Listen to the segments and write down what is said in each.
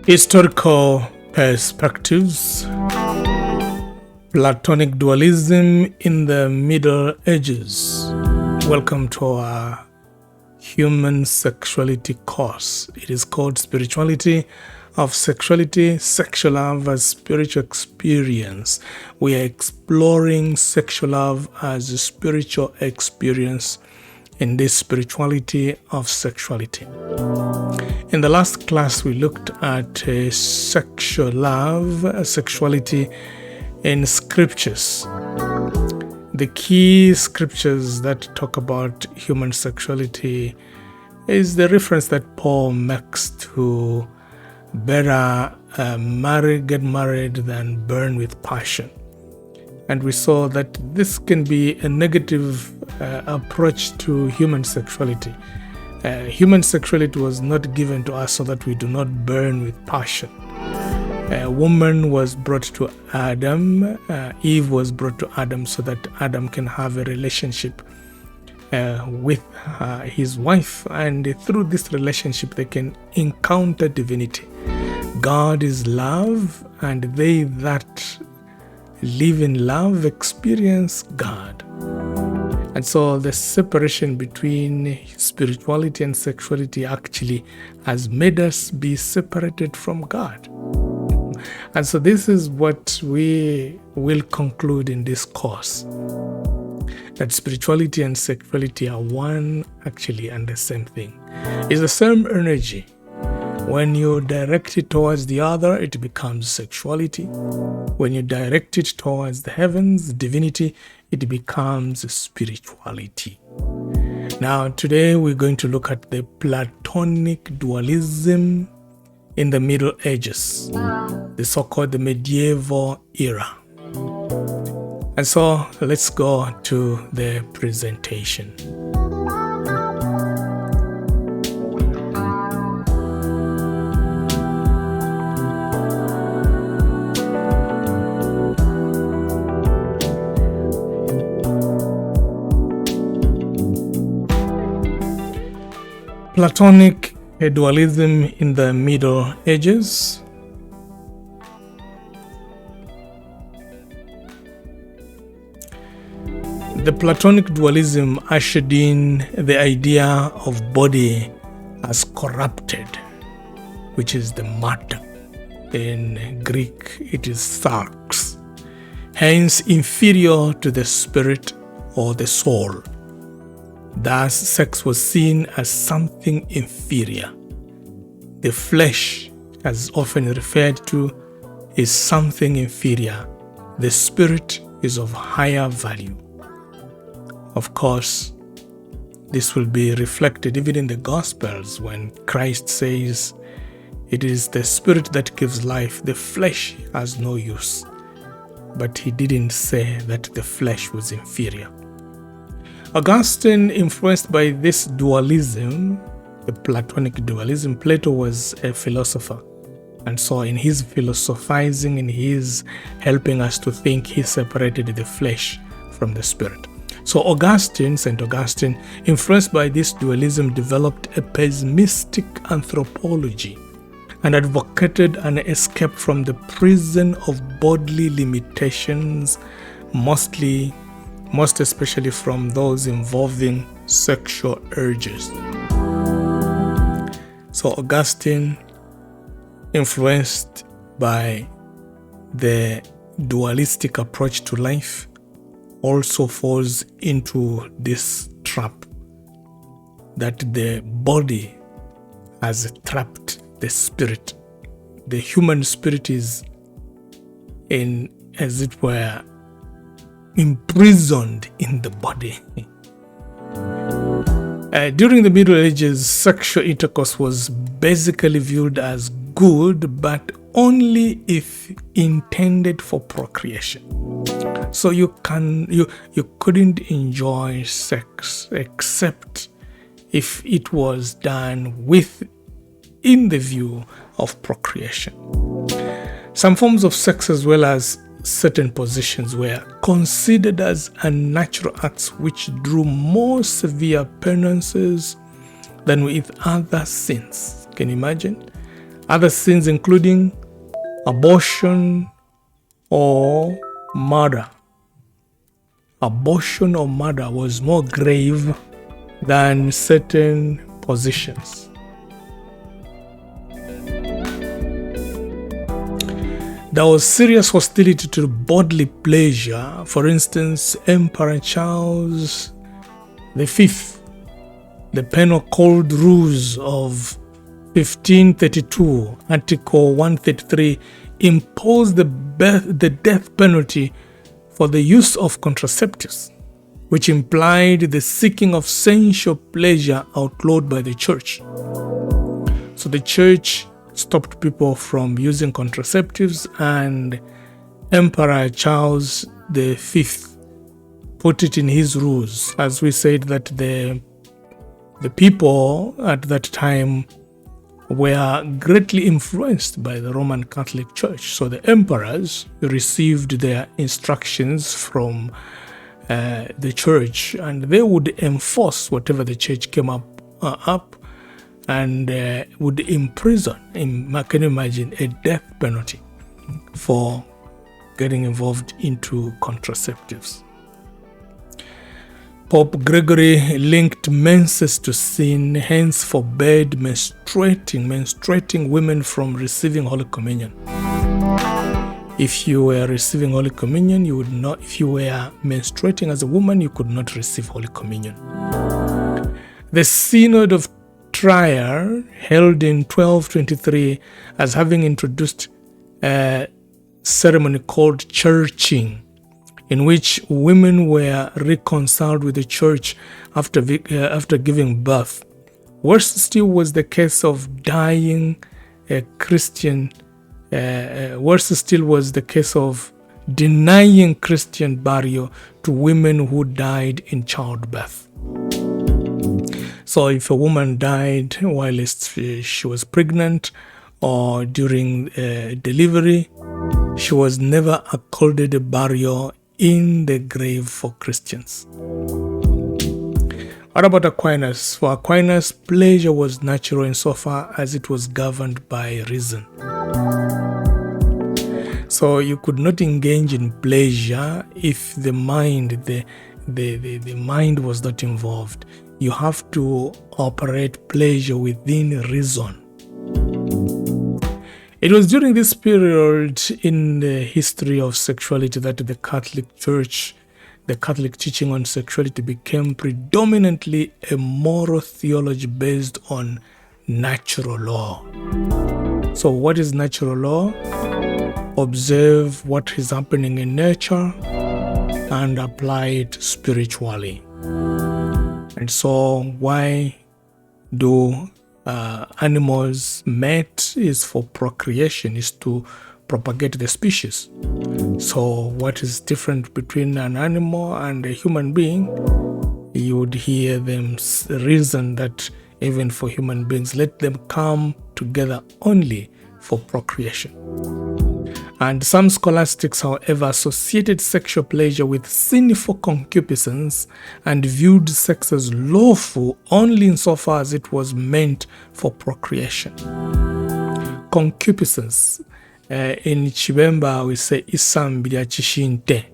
Historical perspectives. Platonic dualism in the Middle Ages. Welcome to our human sexuality course. It is called Spirituality of Sexuality, Sexual Love as Spiritual Experience. We are exploring sexual love as a spiritual experience in this spirituality of sexuality. In the last class, we looked at sexual love, sexuality in scriptures. The key scriptures that talk about human sexuality is the reference that Paul makes to better get married than burn with passion. And we saw that this can be a negative approach to human sexuality. Human sexuality was not given to us so that we do not burn with passion. A woman was brought to Adam, Eve was brought to Adam so that Adam can have a relationship with his wife, and through this relationship they can encounter divinity. God is love, and they that live in love experience God. And so the separation between spirituality and sexuality actually has made us be separated from God. And so this is what we will conclude in this course, that spirituality and sexuality are one actually and the same thing. It's the same energy. When you direct it towards the other, it becomes sexuality. When you direct it towards the heavens, divinity, it becomes spirituality. Now, today we're going to look at the Platonic dualism in the Middle Ages, the so-called the medieval era. And so let's go to the presentation. Platonic dualism in the Middle Ages. The Platonic dualism ushered in the idea of body as corrupted, which is the matter. In Greek, it is sarx, hence inferior to the spirit or the soul. Thus, sex was seen as something inferior. The flesh, as often referred to, is something inferior. The spirit is of higher value. Of course, this will be reflected even in the Gospels when Christ says, "It is the spirit that gives life, the flesh has no use." But he didn't say that the flesh was inferior. Augustine, influenced by this dualism, the Platonic dualism, Plato was a philosopher. And so in his philosophizing, in his helping us to think, he separated the flesh from the spirit. So St. Augustine, influenced by this dualism, developed a pessimistic anthropology and advocated an escape from the prison of bodily limitations, most especially from those involving sexual urges. So Augustine, influenced by the dualistic approach to life, also falls into this trap that the body has trapped the spirit. The human spirit is as it were, imprisoned in the body. During the Middle Ages, sexual intercourse was basically viewed as good, but only if intended for procreation. So you couldn't enjoy sex except if it was done in the view of procreation. Some forms of sex, as well as certain positions, were considered as unnatural acts which drew more severe penances than with other sins. Can you imagine? Other sins including abortion or murder. Abortion or murder was more grave than certain positions. There was serious hostility to bodily pleasure. For instance, Emperor Charles V, the Penal Code Rules of 1532, Article 133, imposed the death penalty for the use of contraceptives, which implied the seeking of sensual pleasure outlawed by the church. So the church stopped people from using contraceptives, and Emperor Charles V put it in his rules. As we said, that the people at that time were greatly influenced by the Roman Catholic Church. So the emperors received their instructions from the church, and they would enforce whatever the church came up and would imprison, can you imagine, a death penalty for getting involved into contraceptives. Pope Gregory linked menses to sin, hence forbade menstruating women from receiving Holy Communion. If you were receiving Holy Communion, you would not. If you were menstruating as a woman, you could not receive Holy Communion. The Synod of Trier, held in 1223, as having introduced a ceremony called churching, in which women were reconciled with the church after giving birth. Worse still was the case of dying a Christian. Worse still was the case of denying Christian burial to women who died in childbirth. So if a woman died while she was pregnant or during delivery, she was never accorded a burial in the grave for Christians. What about Aquinas? For Aquinas, pleasure was natural insofar as it was governed by reason. So you could not engage in pleasure if the mind was not involved. You have to operate pleasure within reason. It was during this period in the history of sexuality that the Catholic Church, the Catholic teaching on sexuality, became predominantly a moral theology based on natural law. So what is natural law? Observe what is happening in nature and apply it spiritually. And so why do animals mate? Is for procreation, is to propagate the species. So what is different between an animal and a human being? You would hear them reason that even for human beings, let them come together only for procreation. And some scholastics, however, associated sexual pleasure with sinful concupiscence and viewed sex as lawful only insofar as it was meant for procreation. Concupiscence, in Chibemba we say isambira chishinte.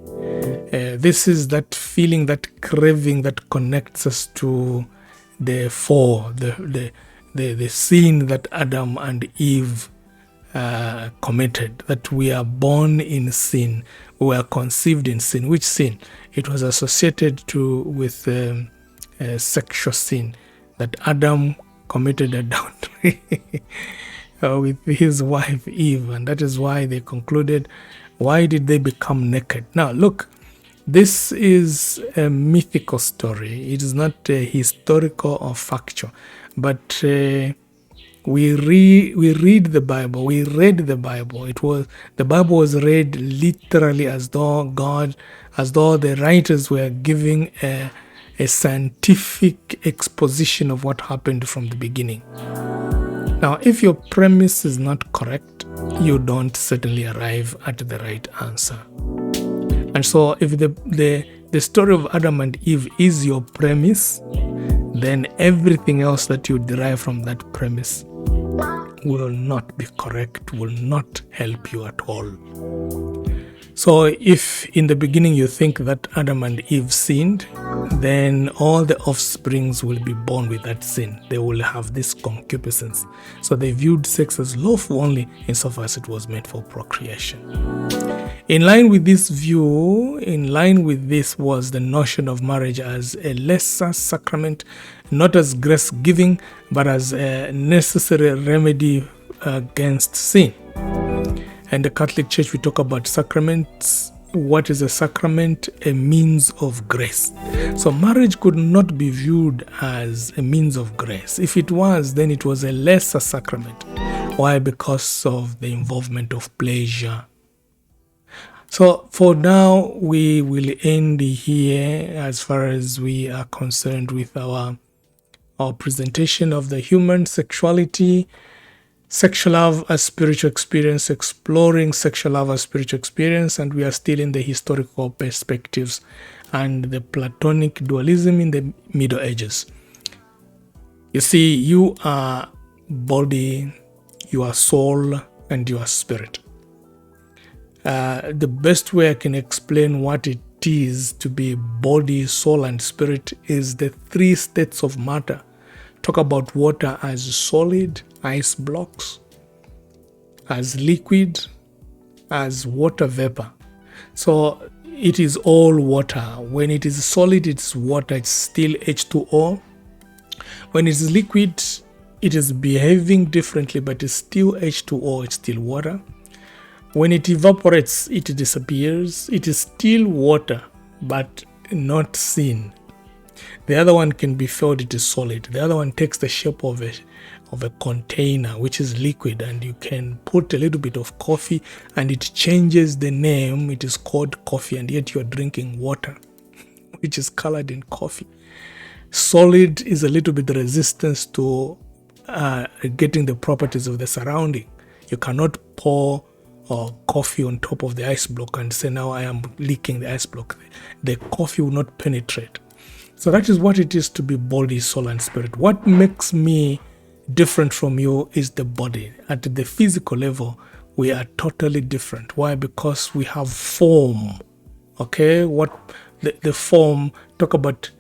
This is that feeling, that craving that connects us to the fall, the sin that Adam and Eve committed, that we are born in sin, we are conceived in sin. Which sin? It was associated with sexual sin, that Adam committed adultery with his wife Eve, and that is why they concluded, why did they become naked? Now look, this is a mythical story. It is not historical or factual, but we read the Bible. We read the Bible. The Bible was read literally, as though the writers were giving a scientific exposition of what happened from the beginning. Now, if your premise is not correct, you don't certainly arrive at the right answer. And so, if the story of Adam and Eve is your premise, then everything else that you derive from that premise will not be correct, will not help you at all. So if in the beginning you think that Adam and Eve sinned, then all the offsprings will be born with that sin. They will have this concupiscence. So they viewed sex as lawful only insofar as it was meant for procreation. In line with this view, in line with this was the notion of marriage as a lesser sacrament, not as grace-giving, but as a necessary remedy against sin. And the Catholic Church, we talk about sacraments. What is a sacrament? A means of grace. So marriage could not be viewed as a means of grace. If it was, then it was a lesser sacrament. Why? Because of the involvement of pleasure. So for now, we will end here as far as we are concerned with our presentation of the human sexuality, sexual love as spiritual experience, exploring sexual love as spiritual experience, and we are still in the historical perspectives and the Platonic dualism in the Middle Ages. You see, you are body, you are soul, and you are spirit. The best way I can explain what it is to be body, soul, and spirit is the three states of matter. Talk about water as solid, ice blocks, as liquid, as water vapor. So it is all water. When it is solid, it's water, it's still H2O. When it is liquid, it is behaving differently, but it's still H2O, it's still water. When it evaporates, it disappears. It is still water, but not seen. The other one can be felt, it is solid. The other one takes the shape of a container, which is liquid, and you can put a little bit of coffee and it changes the name. It is called coffee, and yet you are drinking water, which is colored in coffee. Solid is a little bit resistance to getting the properties of the surrounding. You cannot pour coffee on top of the ice block and say, now I am leaking the ice block. The coffee will not penetrate. So that is what it is to be body, soul, and spirit. What makes me different from you is the body. At the physical level, we are totally different. Why? Because we have form. Okay? What the form, talk about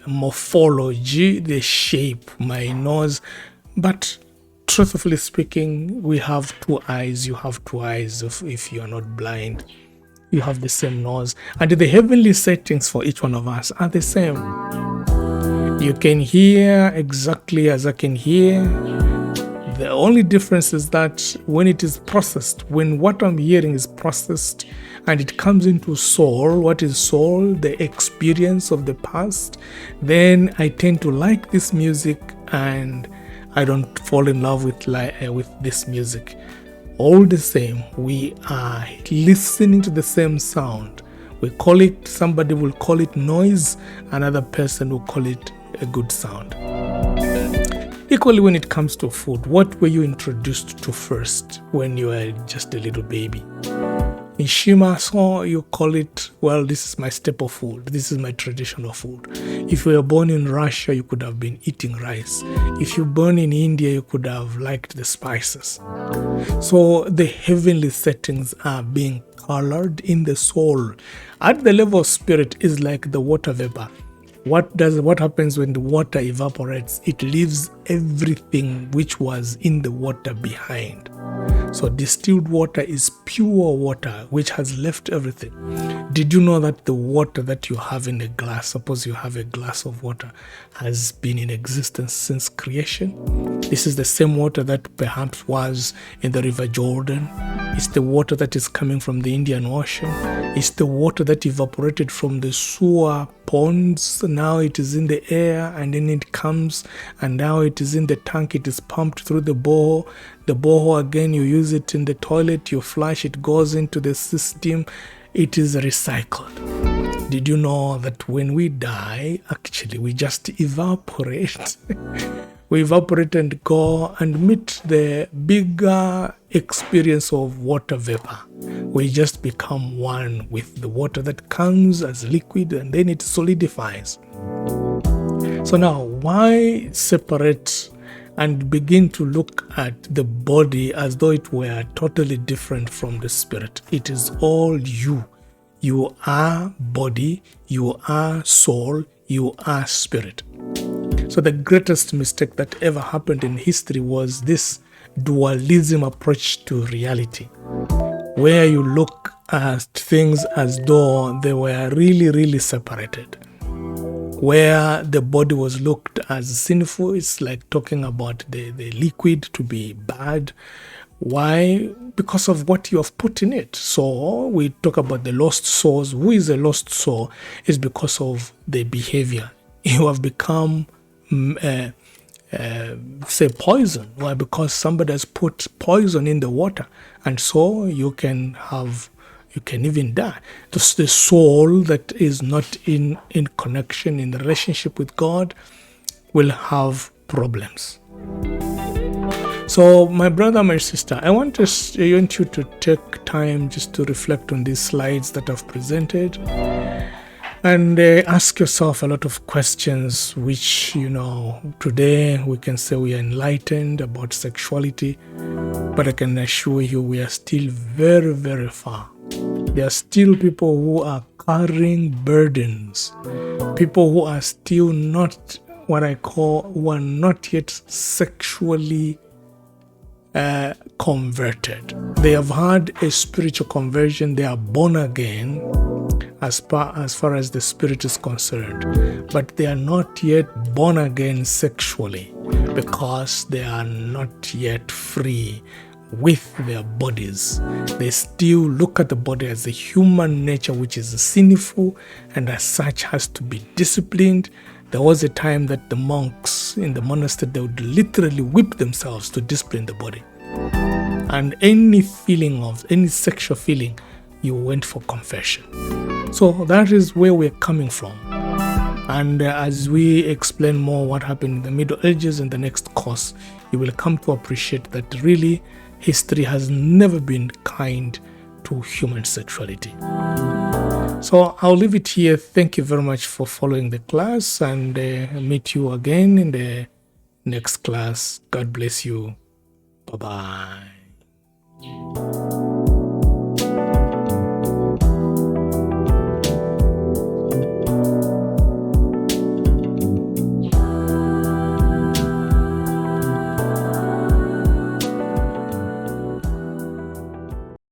morphology, the shape, my nose. But truthfully speaking, we have two eyes. You have two eyes if you are not blind. You have the same nose. And the heavenly settings for each one of us are the same. You can hear exactly as I can hear. The only difference is that when it is processed, when what I'm hearing is processed and it comes into soul, what is soul? The experience of the past. Then I tend to like this music and I don't fall in love with this music. All the same, we are listening to the same sound. Somebody will call it noise, another person will call it a good sound. Equally, when it comes to food, what were you introduced to first when you were just a little baby? In Shima, so you call it, well, this is my staple food. This is my traditional food. If you were born in Russia, you could have been eating rice. If you were born in India, you could have liked the spices. So the heavenly settings are being colored in the soul. At the level of spirit is like the water vapor. What happens when the water evaporates? It leaves everything which was in the water behind. So distilled water is pure water which has left everything. Did you know that the water that you have in a glass, suppose you have a glass of water, has been in existence since creation? This is the same water that perhaps was in the River Jordan. It's the water that is coming from the Indian Ocean. It's the water that evaporated from the sewer ponds. Now it is in the air, and then it comes, and now it is in the tank. It is pumped through the borehole. The borehole again, you use it in the toilet, you flush, it goes into the system. It is recycled. Did you know that when we die, actually, we just evaporate? We evaporate and go and meet the bigger experience of water vapor. We just become one with the water that comes as liquid and then it solidifies. So now, why separate and begin to look at the body as though it were totally different from the spirit. It is all you. You are body, you are soul, you are spirit. So the greatest mistake that ever happened in history was this dualism approach to reality, where you look at things as though they were really, really separated. Where the body was looked as sinful, it's like talking about the liquid to be bad. Why? Because of what you have put in it. So we talk about the lost souls. Who is a lost soul? Is because of the behavior. You have become, say, poison. Why? Because somebody has put poison in the water, and so you can even die. Just the soul that is not in connection, in the relationship with God, will have problems. So my brother, my sister, I want you to take time just to reflect on these slides that I've presented, and ask yourself a lot of questions which, today we can say we are enlightened about sexuality, but I can assure you we are still very, very far. There are still people who are carrying burdens, people who are still not who are not yet sexually converted. They have had a spiritual conversion. They are born again as far as the spirit is concerned, but they are not yet born again sexually because they are not yet free with their bodies. They still look at the body as a human nature which is sinful and as such has to be disciplined. There was a time that the monks in the monastery, they would literally whip themselves to discipline the body. And any sexual feeling, you went for confession. So that is where we're coming from. And as we explain more what happened in the Middle Ages in the next course, you will come to appreciate that really history has never been kind to human sexuality. So I'll leave it here. Thank you very much for following the class, and meet you again in the next class. God bless you. Bye-bye.